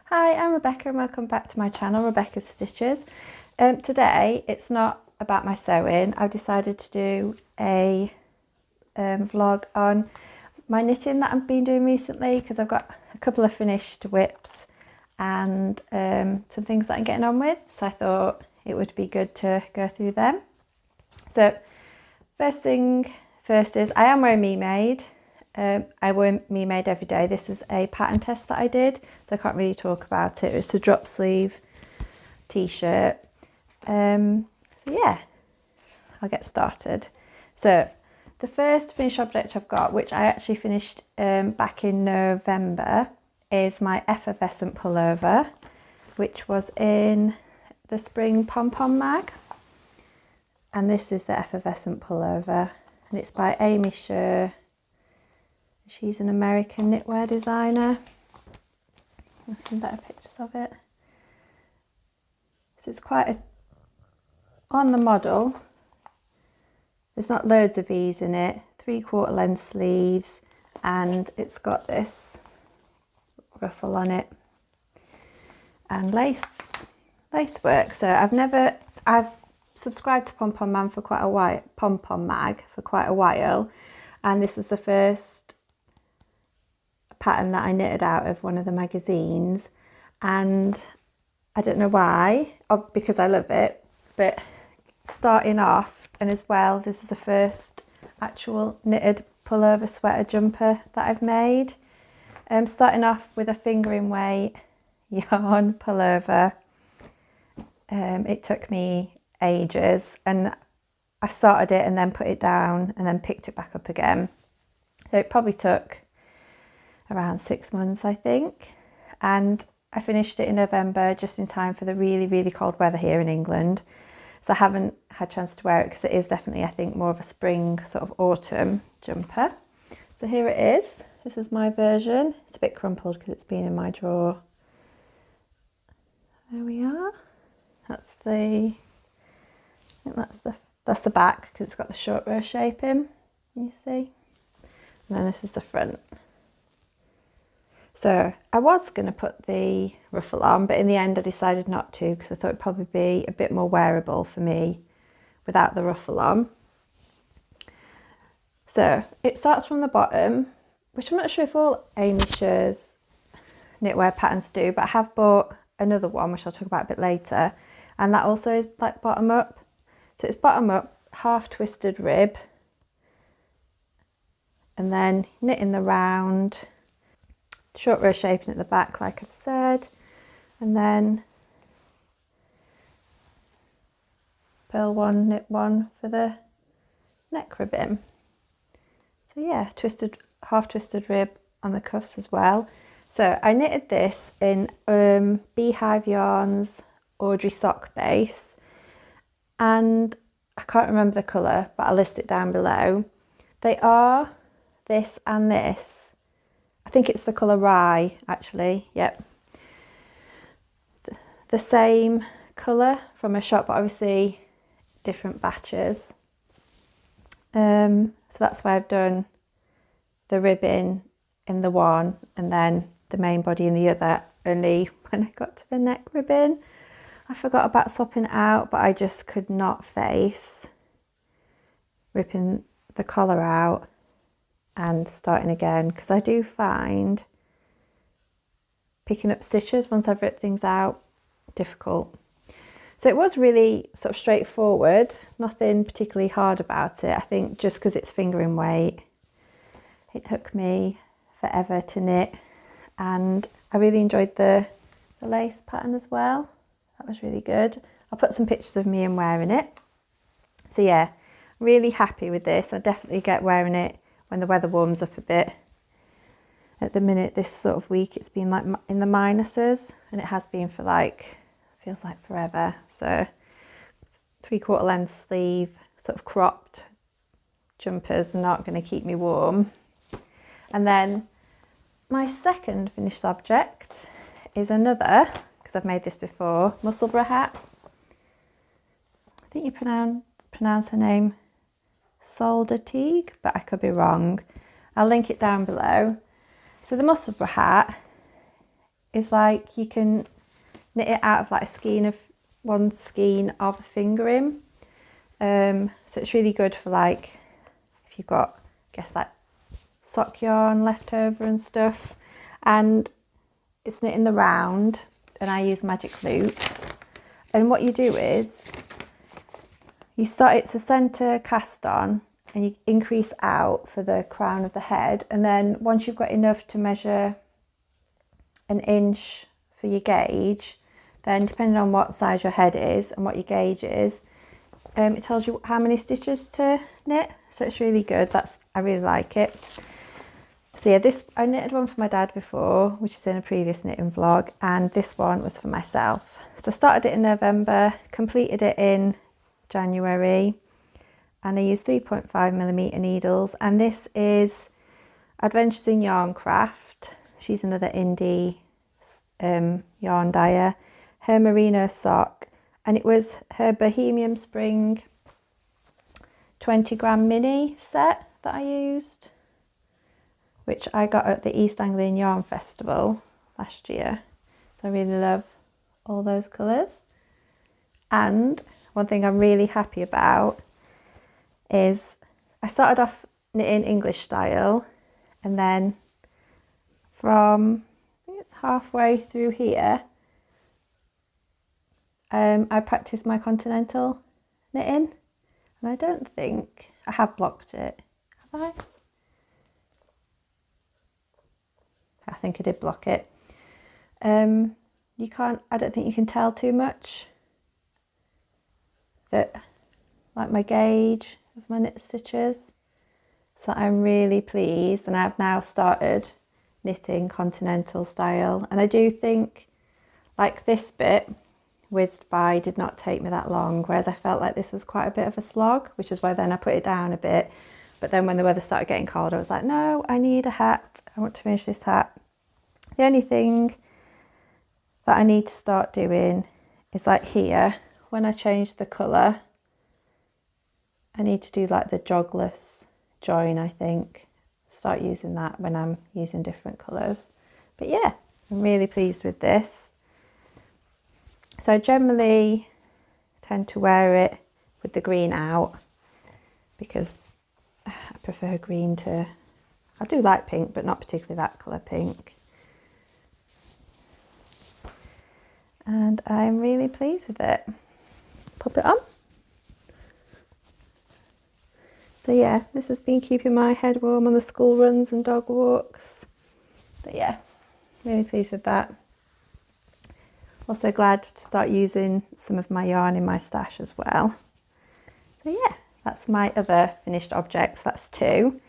Hi, I'm Rebecca and welcome back to my channel, Rebecca's Stitches. Today it's not about my sewing. I've decided to do a vlog on my knitting that I've been doing recently because I've got a couple of finished whips and some things that I'm getting on with, so I thought it would be good to go through them. So first thing first is I am wearing Me Made. I wear Me Made every day. This is a pattern test that I did, so I can't really talk about it. It's a drop sleeve t-shirt. So yeah, I'll get started. So the first finished object I've got, which I actually finished back in November, is my Effervescent Pullover, which was in the spring PomPom mag. And this is the Effervescent Pullover, and it's by Aimee Sher. She's an American knitwear designer. There's some better pictures of it. So it's quite on the model, there's not loads of V's in it, 3/4 length sleeves, and it's got this ruffle on it and lace work. So I've subscribed to PomPom mag for quite a while, and this is the first pattern that I knitted out of one of the magazines, and I don't know why, because I love it, but starting off, and as well, this is the first actual knitted pullover sweater jumper that I've made. Starting off with a fingering weight yarn pullover. It took me ages, and I started it and then put it down and then picked it back up again. So it probably took around 6 months, I think, and I finished it in November just in time for the really cold weather here in England, so I haven't had a chance to wear it because it is definitely, I think, more of a spring sort of autumn jumper. So here it is. This is my version. It's a bit crumpled because it's been in my drawer. There we are. That's the back, because it's got the short row shaping, you see, and then this is the front. So I was going to put the ruffle on, but in the end I decided not to because I thought it'd probably be a bit more wearable for me without the ruffle on. So it starts from the bottom, which I'm not sure if all Aimee Sher's knitwear patterns do, but I have bought another one which I'll talk about a bit later, and that also is like bottom up. So it's bottom up, half twisted rib, and then knitting the round, short row shaping at the back like I've said, and then purl one, knit one for the neck ribbing. So yeah, half twisted rib on the cuffs as well. So I knitted this in Beehive yarns Audrey sock base, and I can't remember the colour, but I'll list it down below. They are this and this. I think it's the colour rye, actually. Yep, the same colour from a shop, but obviously different batches. So that's why I've done the ribbing in the one and then the main body in the other. Only when I got to the neck ribbing, I forgot about swapping it out, but I just could not face ripping the collar out and starting again, because I do find picking up stitches once I've ripped things out difficult. So it was really sort of straightforward, nothing particularly hard about it. I think just because it's fingering weight, it took me forever to knit, and I really enjoyed the lace pattern as well. That was really good. I'll put some pictures of me and wearing it. So yeah, really happy with this. I definitely get wearing it when the weather warms up a bit. At the minute, this sort of week, it's been like in the minuses, and it has been for like, feels like forever. So 3/4 length sleeve, sort of cropped jumpers are not going to keep me warm. And then my second finished object is another, because I've made this before, Musselburgh hat. I think you pronounce her name Ysolda Teague, but I could be wrong. I'll link it down below. So the Musselburgh hat is like you can knit it out of like one skein of a fingering. So it's really good for like if you've got, I guess, like sock yarn left over and stuff. And it's knit in the round, and I use magic loop. And what you do is you start, it's a centre cast on, and you increase out for the crown of the head, and then once you've got enough to measure an inch for your gauge, then depending on what size your head is and what your gauge is, it tells you how many stitches to knit. So it's really good. I really like it. So yeah, I knitted one for my dad before, which is in a previous knitting vlog, and this one was for myself. So I started it in November, completed it in January, and I used 3.5mm needles. And this is Adventures in Yarncraft. She's another indie yarn dyer. Her merino sock, and it was her Bohemian Spring 20g mini set that I used, which I got at the East Anglian Yarn Festival last year. So I really love all those colours. And one thing I'm really happy about is I started off knitting English style, and then from halfway through here, I practiced my continental knitting, and I don't think I have blocked it, have I? I think I did block it. I don't think you can tell too much that, like, my gauge of my knit stitches. So I'm really pleased, and I've now started knitting continental style. And I do think, like, this bit whizzed by, did not take me that long, whereas I felt like this was quite a bit of a slog, which is why then I put it down a bit. But then when the weather started getting cold, I was like, no, I need a hat. I want to finish this hat. The only thing that I need to start doing is, like, here, when I change the colour, I need to do like the jogless join, I think. Start using that when I'm using different colours. But yeah, I'm really pleased with this. So I generally tend to wear it with the green out, because I prefer green to, I do like pink, but not particularly that colour pink. And I'm really pleased with it. Pop it on. So yeah, this has been keeping my head warm on the school runs and dog walks. But yeah, really pleased with that. Also glad to start using some of my yarn in my stash as well. So yeah, that's my other finished objects. That's 2.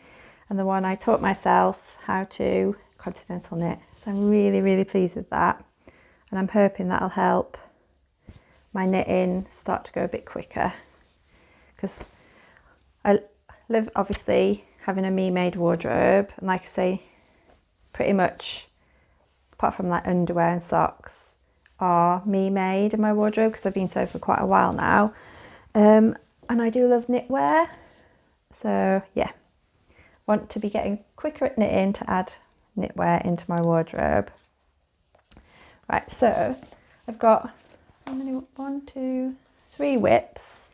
And the one I taught myself how to continental knit. So I'm really, really pleased with that. And I'm hoping that'll help my knitting start to go a bit quicker. Because I live, obviously, having a me-made wardrobe. And like I say, pretty much, apart from like underwear and socks, are me-made in my wardrobe, because I've been sewing for quite a while now. And I do love knitwear. So yeah, want to be getting quicker at knitting to add knitwear into my wardrobe. Right, so I've got, how many? 1, 2, 3 whips.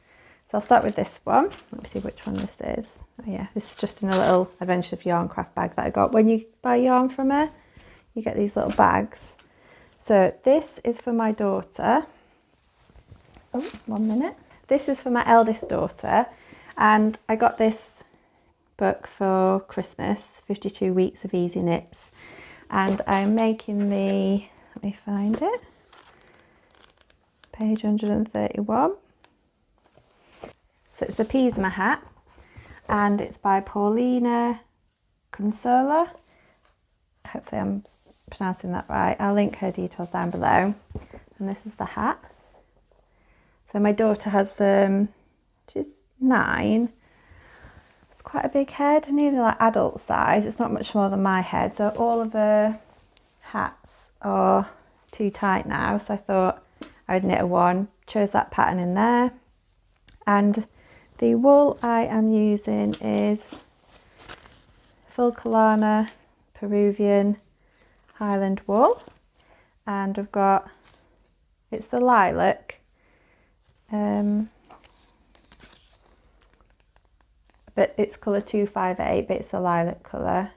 So I'll start with this one. Let me see which one this is. Oh yeah, this is just in a little Adventures of Yarncraft bag that I got. When you buy yarn from her, you get these little bags. So this is for my daughter. Oh, 1 minute. This is for my eldest daughter, and I got this book for Christmas, 52 Weeks of Easy Knits, and I'm making the, let me find it, page 131. So it's the Pisma hat, and it's by Paulina Consola. Hopefully I'm pronouncing that right. I'll link her details down below. And this is the hat. So my daughter has, she's 9. It's quite a big head, nearly like adult size. It's not much more than my head. So all of her hats are too tight now. So I thought I would knit a one, chose that pattern in there. And the wool I am using is Filcolana Peruvian Highland wool. and I've got, it's the lilac, but it's colour 258, but it's the lilac colour.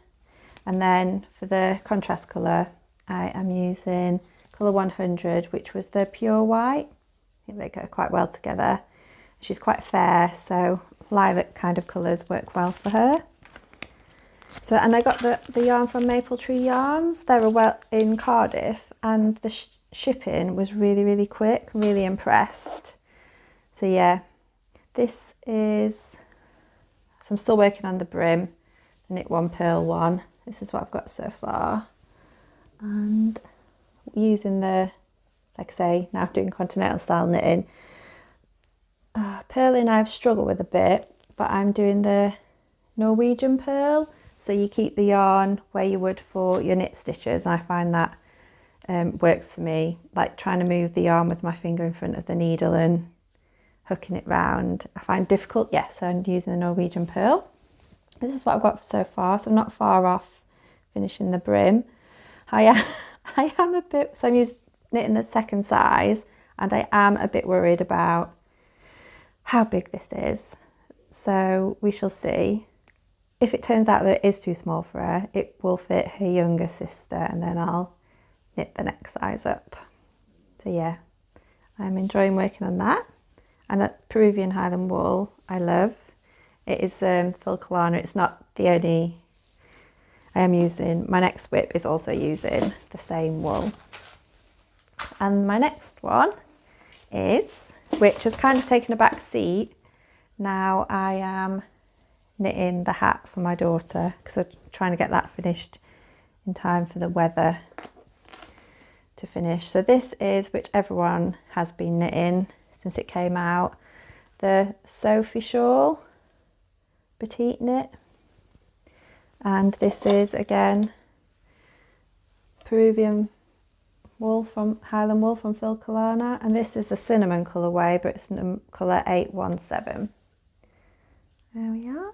And then for the contrast colour, I am using colour 100, which was the pure white. I think they go quite well together. She's quite fair, so lilac kind of colours work well for her. So, and I got the yarn from Maple Tree Yarns. They were in Cardiff, and the shipping was really, really quick. Really impressed. So yeah, this is, so I'm still working on the brim, the knit one, purl one. This is what I've got so far. And using the, like I say, now doing continental style knitting. Purling I've struggled with a bit, but I'm doing the Norwegian purl. So you keep the yarn where you would for your knit stitches. And I find that works for me, like trying to move the yarn with my finger in front of the needle and hooking it round. I find difficult, yeah, so I'm using the Norwegian purl. This is what I've got so far, so I'm not far off finishing the brim. I am a bit, so I'm knitting the second size, and I am a bit worried about how big this is. So we shall see. If it turns out that it is too small for her, it will fit her younger sister, and then I'll knit the next size up. So yeah, I'm enjoying working on that. And that Peruvian Highland wool I love. It is Filcolana. It's not the only I am using. My next whip is also using the same wool. And my next one is, which has kind of taken a back seat, now I am knitting the hat for my daughter, because I'm trying to get that finished in time for the weather to finish. So this is, which everyone has been knitting since it came out, the Sophie Shawl Petite knit. And this is again Peruvian wool from Highland wool from Filcolana, and this is the cinnamon colourway, but it's colour 817. There we are.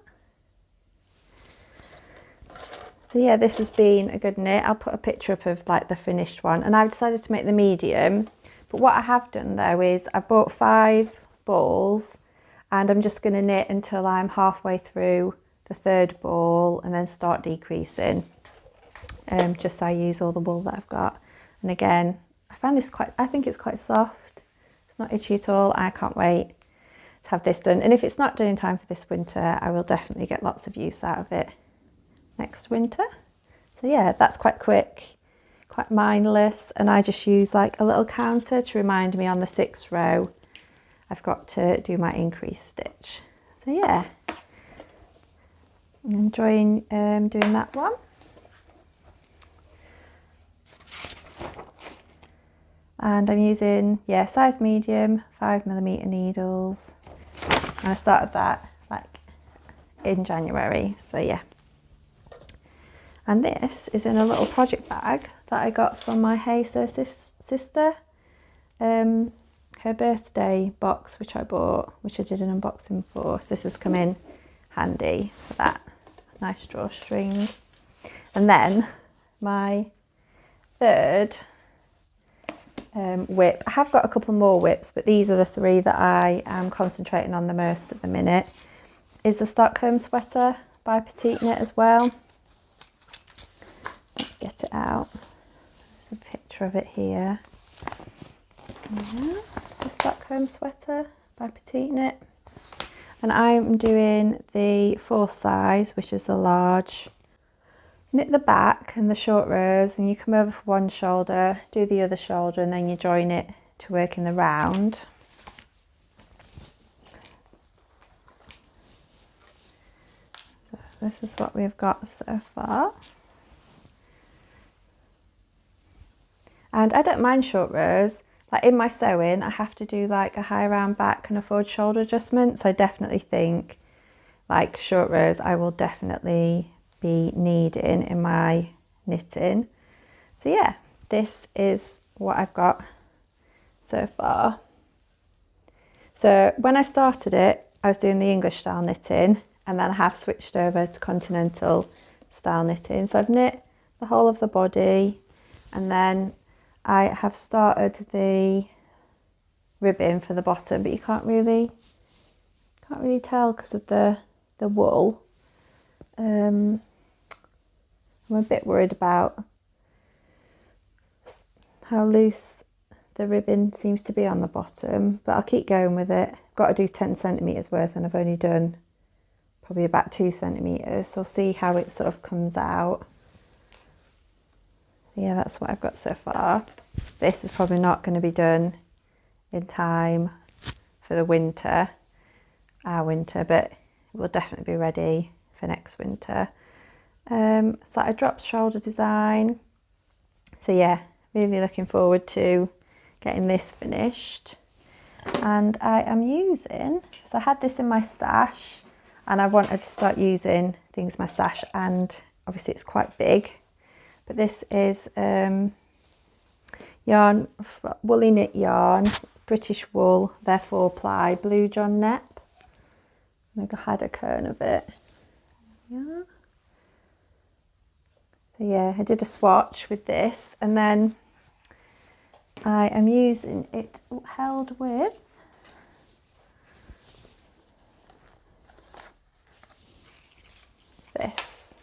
So yeah, this has been a good knit. I'll put a picture up of like the finished one, and I've decided to make the medium. But what I have done though is I bought 5 balls, and I'm just going to knit until I'm halfway through the 3rd ball and then start decreasing, just so I use all the wool that I've got. And again, I find this I think it's quite soft. It's not itchy at all. I can't wait to have this done. And if it's not done in time for this winter, I will definitely get lots of use out of it next winter. So yeah, that's quite quick, quite mindless, and I just use like a little counter to remind me on the 6th row I've got to do my increase stitch. So yeah, I'm enjoying doing that one. And I'm using, yeah, size medium, 5mm needles, and I started that like in January, so yeah. And this is in a little project bag that I got from my Hey Sir sister. Her birthday box, which I bought, which I did an unboxing for. So this has come in handy for that. Nice drawstring. And then my 3rd whip. I have got a couple more whips, but these are the 3 that I am concentrating on the most at the minute. Is the Stockholm sweater by Petite knit as well. Get it out. There's a picture of it here. Yeah, the Stockholm sweater by Petite knit. And I'm doing the 4th size, which is the large. Knit the back and the short rows, and you come over for one shoulder, do the other shoulder, and then you join it to work in the round. So this is what we've got so far. And I don't mind short rows. Like in my sewing, I have to do like a high round back and a forward shoulder adjustment. So I definitely think like short rows I will definitely be needing in my knitting. So yeah, this is what I've got so far. So when I started it, I was doing the English style knitting, and then I have switched over to continental style knitting. So I've knit the whole of the body, and then I have started the ribbon for the bottom, but you can't really tell because of the wool. I'm a bit worried about how loose the ribbon seems to be on the bottom, but I'll keep going with it. Got to do 10 centimetres worth and I've only done probably about 2 centimetres, so I'll see how it sort of comes out. Yeah, that's what I've got so far. This is probably not going to be done in time for the winter, our winter, but it will definitely be ready for next winter. It's like a drop shoulder design. So yeah, really looking forward to getting this finished. And I am using, so I had this in my stash and I wanted to start using things in my stash, and obviously it's quite big, but this is yarn, woolly knit yarn, British wool, they're 4-ply, Blue John Nepp. I had a cone of it. Yeah. So yeah, I did a swatch with this, and then I am using it held with this,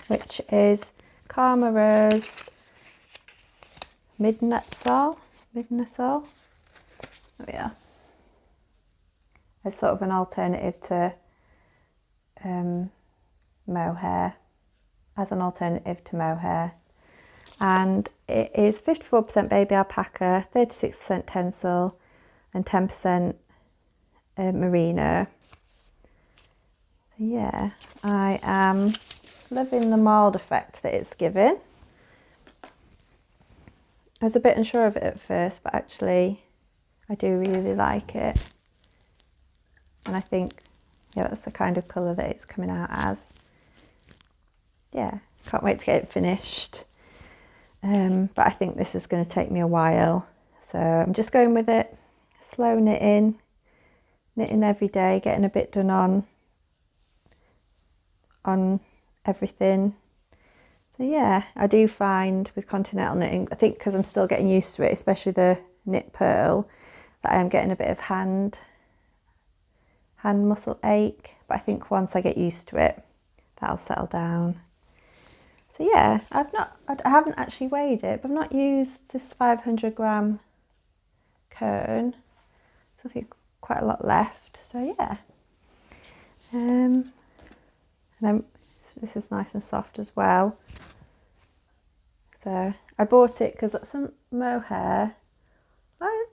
which is CaMaRose Midnatssol. Oh yeah. It's sort of an alternative to mohair, as an alternative to mohair. And it is 54% baby alpaca, 36% tencel and 10% merino. So yeah, I am loving the mild effect that it's given. I was a bit unsure of it at first, but actually I do really like it. And I think, yeah, that's the kind of colour that it's coming out as. Yeah, can't wait to get it finished. But I think this is going to take me a while. So I'm just going with it, slow knitting every day, getting a bit done on everything. So yeah, I do find with continental knitting, I think because I'm still getting used to it, especially the knit purl, that I am getting a bit of hand muscle ache, but I think once I get used to it, that'll settle down. So yeah, I haven't actually weighed it, but I've not used this 500 gram cone, so I think quite a lot left. So yeah, and then this is nice and soft as well. So I bought it because that's some mohair. I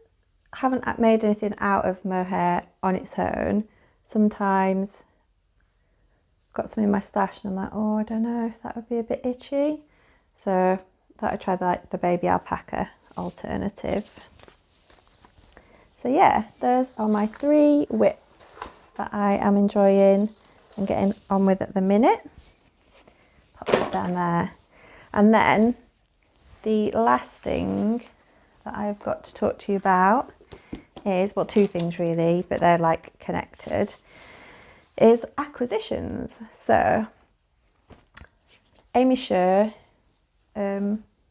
haven't made anything out of mohair on its own. Sometimes got some in my stash and I'm like, oh, I don't know if that would be a bit itchy. So I thought I'd try the baby alpaca alternative. So yeah, those are my 3 whips that I am enjoying and getting on with at the minute. Pop that down there. And then the last thing that I've got to talk to you about is, well, 2 things really, but they're like connected, is acquisitions. So Aimee Sher,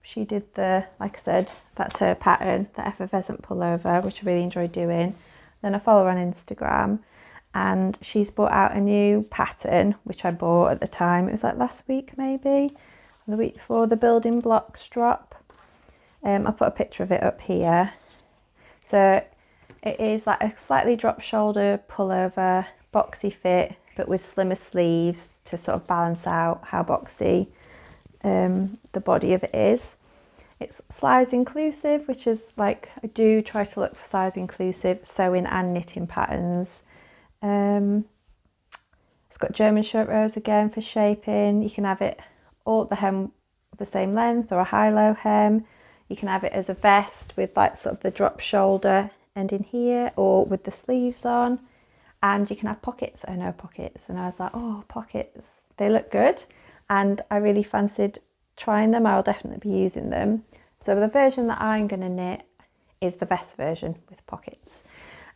she did the, like I said, that's her pattern, the Effervescent Pullover, which I really enjoyed doing. Then I follow her on Instagram, and she's brought out a new pattern, which I bought at the time. It was like last week maybe, or the week before, the Building Blocks drop. I'll put a picture of it up here. So it is like a slightly drop shoulder pullover, boxy fit, but with slimmer sleeves to sort of balance out how boxy the body of it is. It's size inclusive, which is like, I do try to look for size inclusive sewing and knitting patterns. It's got German short rows again for shaping. You can have it all at the hem the same length, or a high-low hem. You can have it as a vest with like sort of the drop shoulder ending here, or with the sleeves on. And you can have pockets. Oh no, pockets. And I was like, oh, pockets, they look good. And I really fancied trying them. I'll definitely be using them. So the version that I'm going to knit is the vest version with pockets.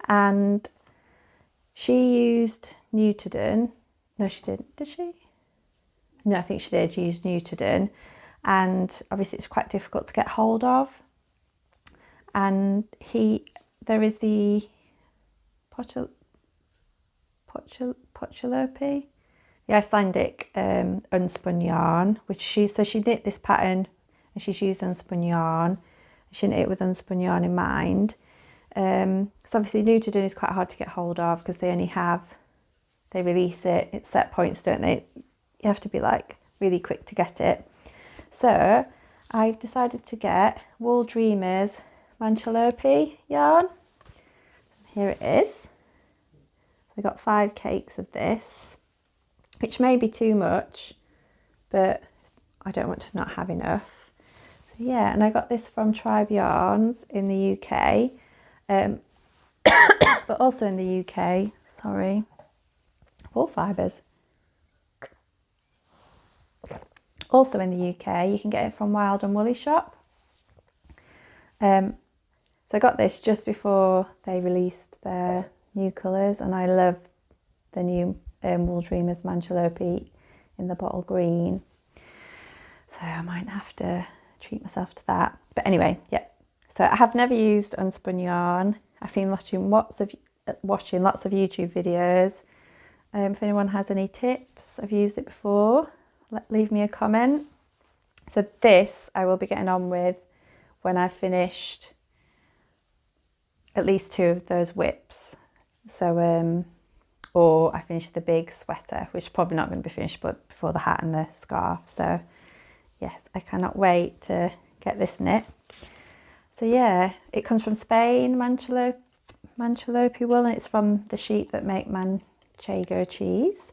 And she used Newtodon. No, she didn't. Did she? No, I think she did use Newtodon. and obviously it's quite difficult to get hold of. And there is the Manchelopi, the Icelandic unspun yarn, which she knit this pattern and she's used unspun yarn. She knit it with unspun yarn in mind. So obviously Nutidun is quite hard to get hold of because they release it at set points, don't they? You have to be like really quick to get it. So I decided to get Wool Dreamers Manchelopi yarn. Here it is. I got 5 cakes of this, which may be too much, but I don't want to not have enough. So yeah, and I got this from Tribe Yarns in the UK, but also in the UK, sorry, wool fibres. Also in the UK, you can get it from Wild and Woolly Shop. So I got this just before they released their new colours, and I love the new Wool Dreamers Manchelopi in the bottle green. So I might have to treat myself to that. But anyway, yeah. So I have never used unspun yarn. I've been watching lots of YouTube videos. If anyone has any tips, I've used it before, leave me a comment. So this I will be getting on with when I've finished at least 2 of those whips. So or I finished the big sweater, which is probably not going to be finished but before the hat and the scarf. So yes, I cannot wait to get this knit. So yeah, it comes from Spain, Manchelopi wool, and it's from the sheep that make Manchego cheese.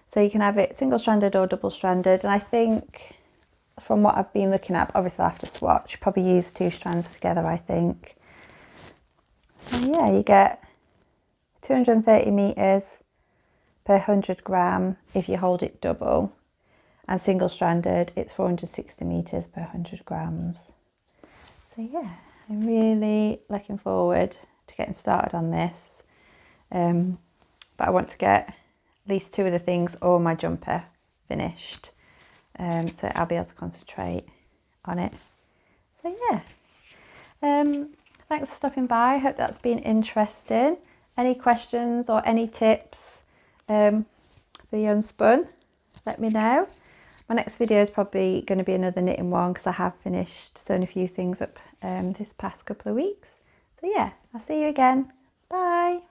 So you can have it single-stranded or double-stranded, and I think from what I've been looking at, obviously I'll have to swatch, probably use 2 strands together, I think. So yeah, you get 230 meters per 100 gram if you hold it double, and single-stranded it's 460 meters per 100 grams. So yeah, I'm really looking forward to getting started on this, but I want to get at least 2 of the things or my jumper finished, so I'll be able to concentrate on it. So yeah, thanks for stopping by. I hope that's been interesting. Any questions or any tips for the unspun, let me know. My next video is probably going to be another knitting one because I have finished sewing a few things up this past couple of weeks. So yeah, I'll see you again. Bye.